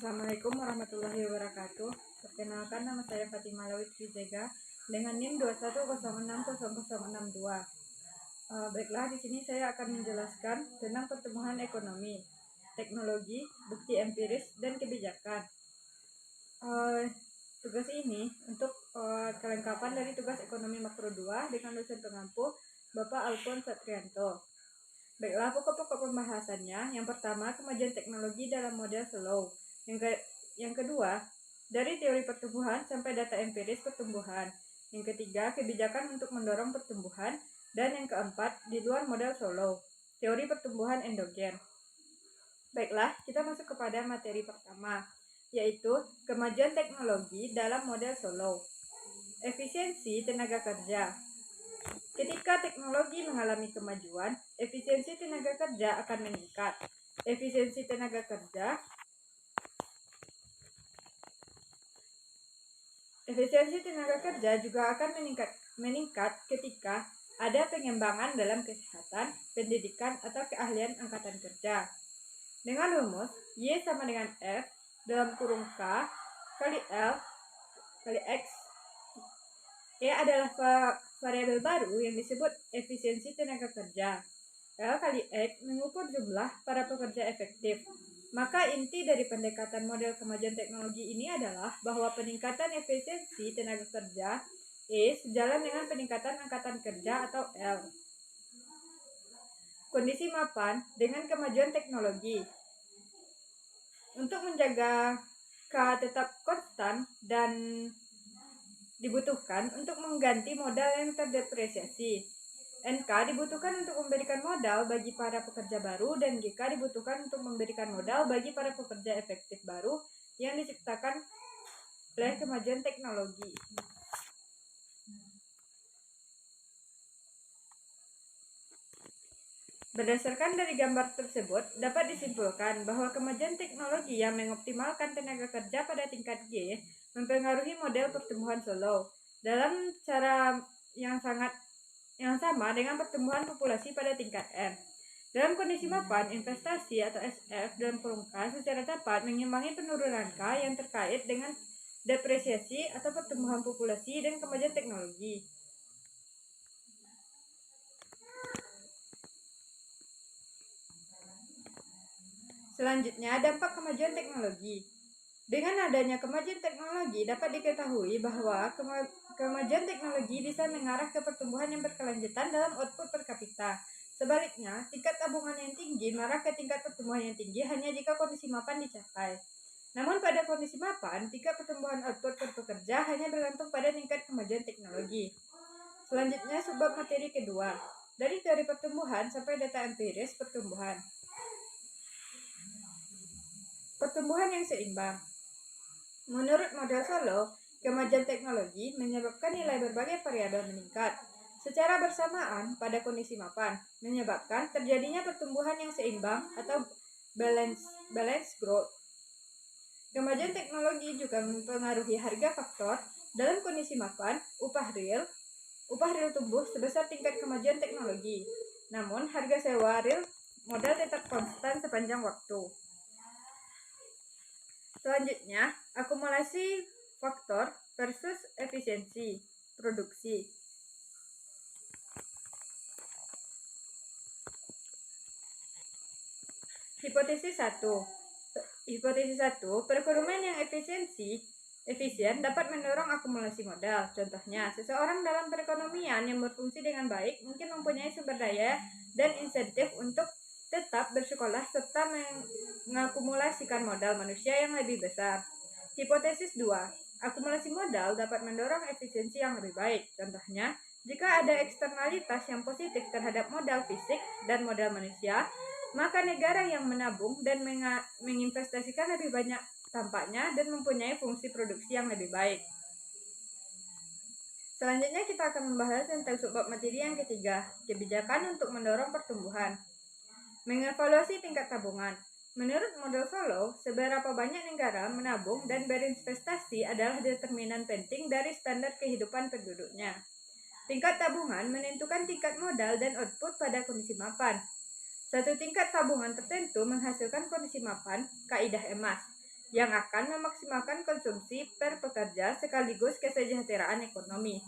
Assalamualaikum warahmatullahi wabarakatuh. Perkenalkan, nama saya Fatimah Lawit Fizega dengan NIM 210600062. Baiklah, di sini saya akan menjelaskan tentang pertumbuhan ekonomi, teknologi, bukti empiris, dan kebijakan. Tugas ini untuk kelengkapan dari tugas ekonomi makro 2 dengan dosen pengampu Bapak Alfon Satrianto. Baiklah, pokok-pokok pembahasannya. Yang pertama, kemajuan teknologi dalam model slow. Yang kedua, dari teori pertumbuhan sampai data empiris pertumbuhan. Yang ketiga, kebijakan untuk mendorong pertumbuhan. Dan yang keempat, di luar model slow, teori pertumbuhan endogen. Baiklah, kita masuk kepada materi pertama, yaitu kemajuan teknologi dalam model slow. Efisiensi tenaga kerja. Ketika teknologi mengalami kemajuan, efisiensi tenaga kerja akan meningkat. Efisiensi tenaga kerja juga akan meningkat ketika ada pengembangan dalam kesehatan, pendidikan, atau keahlian angkatan kerja. Dengan rumus Y sama dengan F dalam kurung K kali L kali X. E adalah variabel baru yang disebut efisiensi tenaga kerja. L kali X mengukur jumlah para pekerja efektif. Maka inti dari pendekatan model kemajuan teknologi ini adalah bahwa peningkatan efisiensi tenaga kerja E sejalan dengan peningkatan angkatan kerja atau L. Kondisi mapan dengan kemajuan teknologi. Untuk menjaga K tetap konstan dan dibutuhkan untuk mengganti modal yang terdepresiasi. NK dibutuhkan untuk memberikan modal bagi para pekerja baru dan GK dibutuhkan untuk memberikan modal bagi para pekerja efektif baru yang diciptakan oleh kemajuan teknologi. Berdasarkan dari gambar tersebut, dapat disimpulkan bahwa kemajuan teknologi yang mengoptimalkan tenaga kerja pada tingkat G mempengaruhi model pertumbuhan slow dalam cara yang sama dengan pertumbuhan populasi pada tingkat M. Dalam kondisi mapan, investasi atau SF dalam kurung K secara dapat mengimbangi penurunan K yang terkait dengan depresiasi atau pertumbuhan populasi dan kemajuan teknologi. Selanjutnya, dampak kemajuan teknologi. Dengan adanya kemajuan teknologi, dapat diketahui bahwa kemajuan teknologi bisa mengarah ke pertumbuhan yang berkelanjutan dalam output per kapita. Sebaliknya, tingkat tabungan yang tinggi mengarah ke tingkat pertumbuhan yang tinggi hanya jika kondisi mapan dicapai. Namun pada kondisi mapan, tingkat pertumbuhan output per pekerja hanya bergantung pada tingkat kemajuan teknologi. Selanjutnya, subbab materi kedua. Dari teori pertumbuhan sampai data empiris pertumbuhan. Pertumbuhan yang seimbang. Menurut model Solow, kemajuan teknologi menyebabkan nilai berbagai variabel meningkat secara bersamaan pada kondisi mapan, menyebabkan terjadinya pertumbuhan yang seimbang atau balance growth. Kemajuan teknologi juga mempengaruhi harga faktor. Dalam kondisi mapan, upah real tumbuh sebesar tingkat kemajuan teknologi. Namun, harga sewa real modal tetap konstan sepanjang waktu. Selanjutnya, akumulasi faktor versus efisiensi produksi. Hipotesis 1. Perekonomian yang efisien dapat mendorong akumulasi modal. Contohnya, seseorang dalam perekonomian yang berfungsi dengan baik mungkin mempunyai sumber daya dan insentif untuk tetap bersekolah serta mengakumulasikan modal manusia yang lebih besar. Hipotesis 2. Akumulasi modal dapat mendorong efisiensi yang lebih baik. Contohnya, jika ada eksternalitas yang positif terhadap modal fisik dan modal manusia, maka negara yang menabung dan menginvestasikan lebih banyak tampaknya dan mempunyai fungsi produksi yang lebih baik. Selanjutnya kita akan membahas tentang subbab materi yang ketiga, kebijakan untuk mendorong pertumbuhan. Mengevaluasi tingkat tabungan. Menurut model Solow, seberapa banyak negara menabung dan berinvestasi adalah determinan penting dari standar kehidupan penduduknya. Tingkat tabungan menentukan tingkat modal dan output pada kondisi mapan. Satu tingkat tabungan tertentu menghasilkan kondisi mapan, kaidah emas. yang akan memaksimalkan konsumsi per pekerja sekaligus kesejahteraan ekonomi.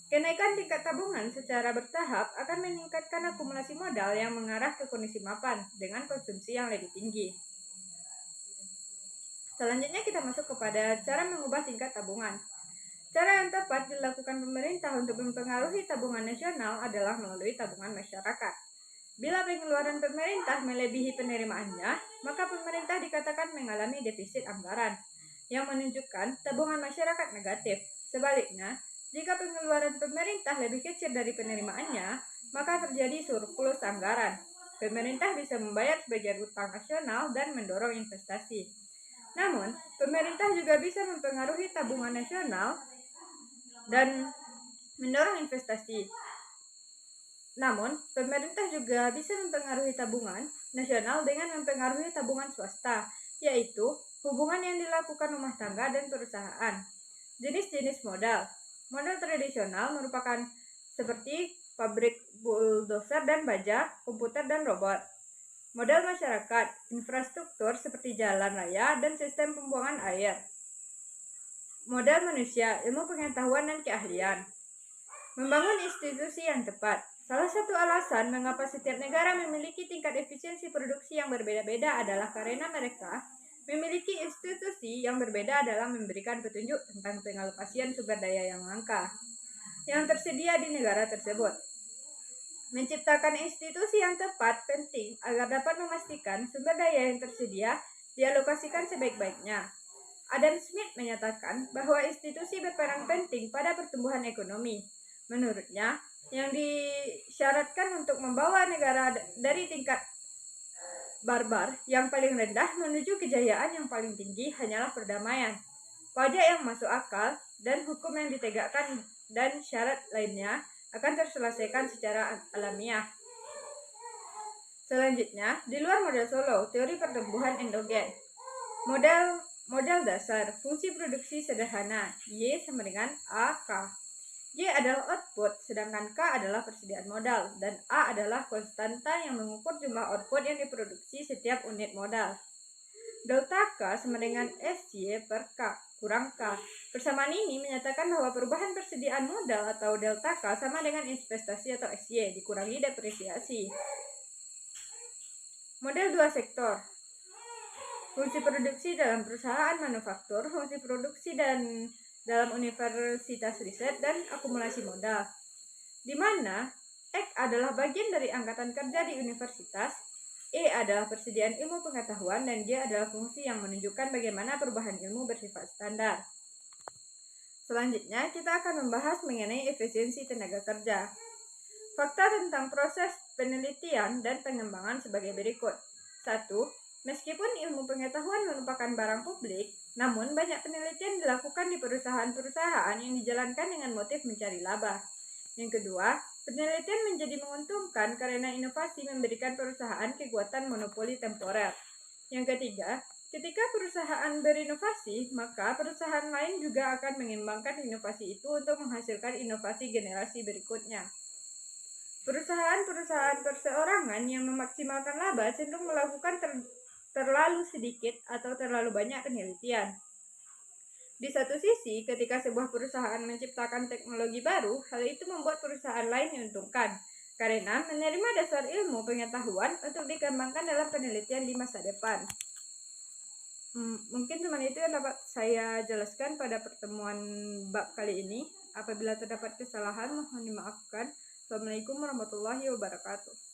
Kenaikan tingkat tabungan secara bertahap akan meningkatkan akumulasi modal yang mengarah ke kondisi mapan dengan konsumsi yang lebih tinggi. Selanjutnya kita masuk kepada cara mengubah tingkat tabungan. Cara yang tepat dilakukan pemerintah untuk mempengaruhi tabungan nasional adalah melalui tabungan masyarakat. Bila pengeluaran pemerintah melebihi penerimaannya, maka pemerintah dikatakan mengalami defisit anggaran, yang menunjukkan tabungan masyarakat negatif. Sebaliknya, jika pengeluaran pemerintah lebih kecil dari penerimaannya, maka terjadi surplus anggaran. Pemerintah bisa membayar sebagian utang nasional dan mendorong investasi. Namun, pemerintah juga bisa mempengaruhi tabungan nasional dan mendorong investasi. Namun, pemerintah juga bisa mempengaruhi tabungan nasional dengan mempengaruhi tabungan swasta, yaitu hubungan yang dilakukan rumah tangga dan perusahaan. Jenis-jenis modal. Modal tradisional merupakan seperti pabrik bulldozer dan baja, komputer dan robot. Modal masyarakat, infrastruktur seperti jalan raya dan sistem pembuangan air. Modal manusia, ilmu pengetahuan dan keahlian. Membangun institusi yang tepat. Salah satu alasan mengapa setiap negara memiliki tingkat efisiensi produksi yang berbeda-beda adalah karena mereka memiliki institusi yang berbeda dalam memberikan petunjuk tentang pengalokasian sumber daya yang langka yang tersedia di negara tersebut. Menciptakan institusi yang tepat penting agar dapat memastikan sumber daya yang tersedia dialokasikan sebaik-baiknya. Adam Smith menyatakan bahwa institusi berperan penting pada pertumbuhan ekonomi. Menurutnya, yang disyaratkan untuk membawa negara dari tingkat barbar yang paling rendah menuju kejayaan yang paling tinggi hanyalah perdamaian, pajak yang masuk akal, dan hukum yang ditegakkan dan syarat lainnya akan terselesaikan secara alamiah. Selanjutnya, di luar model Solow, teori pertumbuhan endogen. Model dasar, fungsi produksi sederhana, Y sama dengan AK. Y adalah output, sedangkan K adalah persediaan modal, dan A adalah konstanta yang mengukur jumlah output yang diproduksi setiap unit modal. Delta K sama dengan SY per K kurang K. Persamaan ini menyatakan bahwa perubahan persediaan modal atau delta K sama dengan investasi atau SY dikurangi depresiasi. Model dua sektor. Fungsi produksi dalam perusahaan manufaktur, fungsi produksi dan dalam universitas riset, dan akumulasi modal. Di mana X adalah bagian dari angkatan kerja di universitas, E adalah persediaan ilmu pengetahuan, dan J adalah fungsi yang menunjukkan bagaimana perubahan ilmu bersifat standar. Selanjutnya, kita akan membahas mengenai efisiensi tenaga kerja. Fakta tentang proses penelitian dan pengembangan sebagai berikut. 1. Meskipun ilmu pengetahuan merupakan barang publik, namun banyak penelitian dilakukan di perusahaan-perusahaan yang dijalankan dengan motif mencari laba. Yang kedua, penelitian menjadi menguntungkan karena inovasi memberikan perusahaan kekuatan monopoli temporer. Yang ketiga, ketika perusahaan berinovasi, maka perusahaan lain juga akan mengembangkan inovasi itu untuk menghasilkan inovasi generasi berikutnya. Perusahaan-perusahaan perseorangan yang memaksimalkan laba cenderung melakukan terlalu sedikit atau terlalu banyak penelitian. Di satu sisi, ketika sebuah perusahaan menciptakan teknologi baru, hal itu membuat perusahaan lain diuntungkan, karena menerima dasar ilmu pengetahuan untuk dikembangkan dalam penelitian di masa depan. Mungkin cuma itu yang dapat saya jelaskan pada pertemuan bab kali ini. Apabila terdapat kesalahan, mohon dimaafkan. Assalamualaikum warahmatullahi wabarakatuh.